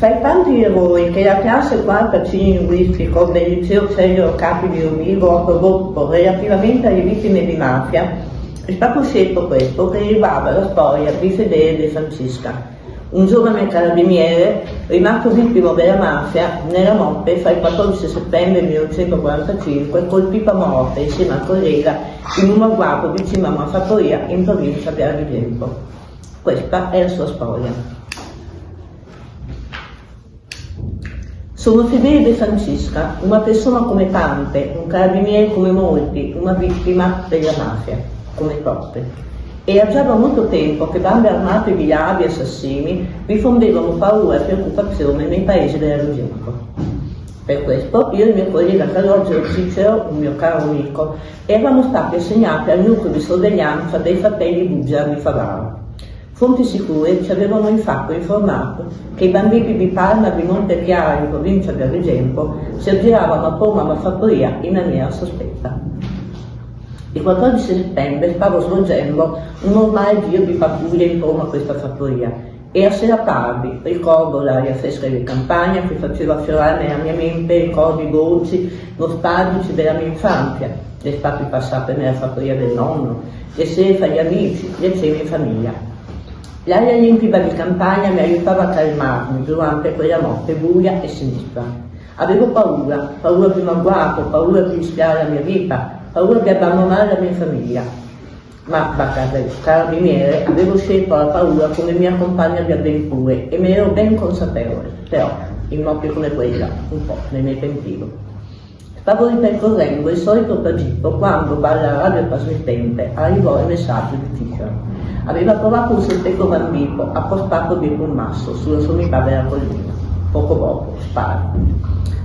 Fra i tanti errori che la classe quarta C linguistico del liceo Celio Capi di Rovigo ha prodotto relativamente alle vittime di mafia, è stato scelto questo che riguarda la storia di Fedele De Francisca, un giovane carabiniere rimasto vittima della mafia nella notte fra il 14 settembre 1945, colpito a morte insieme al collega in un agguato vicino a una fattoria in provincia di Agrigento. Questa è la sua storia. Sono Fedele De Francisca, una persona come tante, un carabiniere come molti, una vittima della mafia, come troppe. Era già da molto tempo che bande armate di ladri e assassini diffondevano paura e preoccupazione nei paesi dell'Argento. Per questo io e il mio collega Calogero Cicero, un mio caro amico, eravamo stati assegnati al nucleo di sorveglianza dei fratelli Buggia di Favara. Fonti sicure ci avevano infatti informato che i banditi di Palma di Montechiara in provincia di Agrigento si aggiravano attorno a una fattoria in maniera sospetta. Il 14 settembre stavo svolgendo un normale giro di pattuglia intorno a questa fattoria. Era sera tardi, ricordo l'aria fresca di campagna che faceva affiorare nella mia mente ricordi dolci, nostalgici della mia infanzia, le estati passate nella fattoria del nonno, le sere fra gli amici, le cene in famiglia. L'aria limpida di campagna mi aiutava a calmarmi durante quella notte buia e sinistra. Avevo paura di un agguato, paura di rischiare la mia vita, paura di abbandonare la mia famiglia. Ma da carabiniere avevo scelto la paura come mia compagna di avventure e me ne ero ben consapevole, però in notti come quella un po' me ne pentivo. Stavo ripercorrendo il solito tragitto quando dalla radio trasmittente arrivò il messaggio di Cicero. Aveva trovato un sospetto bandito appostato dietro un masso sulla sommità della collina. Poco dopo, spara.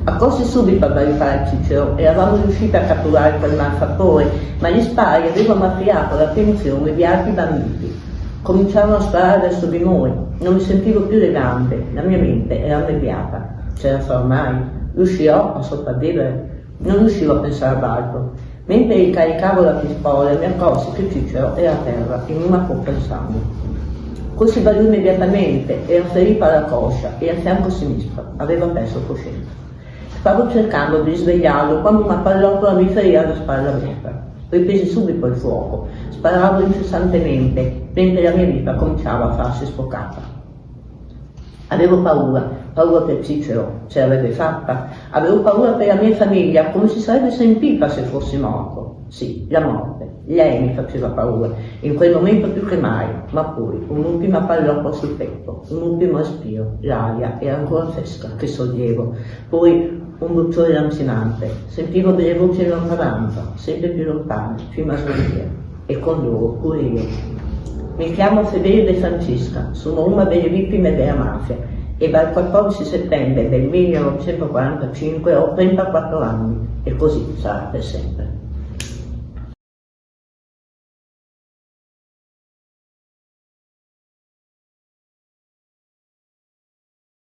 Accorsi subito ad aiutare Cicero, eravamo riusciti a catturare quel malfattore, ma gli spari avevano attirato l'attenzione di altri banditi. Cominciarono a sparare verso di noi, non mi sentivo più elegante, la mia mente era annebbiata. C'era fra ormai, riuscirò a sopravvivere? Non riuscivo a pensare ad altro. Mentre ricaricavo la pistola mi accorsi che Cicero era a terra in una coppa di sangue. Corsi da lui immediatamente, era ferito alla coscia e al fianco sinistro, aveva perso coscienza. Stavo cercando di svegliarlo quando una pallottola mi ferì alla spalla destra. Ripresi subito il fuoco, sparavo incessantemente mentre la mia vita cominciava a farsi sfocata. Avevo paura per Cicero, ce l'avrebbe fatta. Avevo paura per la mia famiglia, come si sarebbe sentita se fossi morto. Sì, la morte, lei mi faceva paura, in quel momento più che mai, ma poi un'ultima pallottola sul petto, un ultimo respiro, l'aria era ancora fresca, che sollievo, poi un bruciore lancinante, sentivo delle voci in lontananza, sempre più lontane, fino a svanire, e con loro pure io. Mi chiamo Fedele De Francisca, sono una delle vittime della mafia e dal 14 settembre del 1945 ho 34 anni e così sarà per sempre.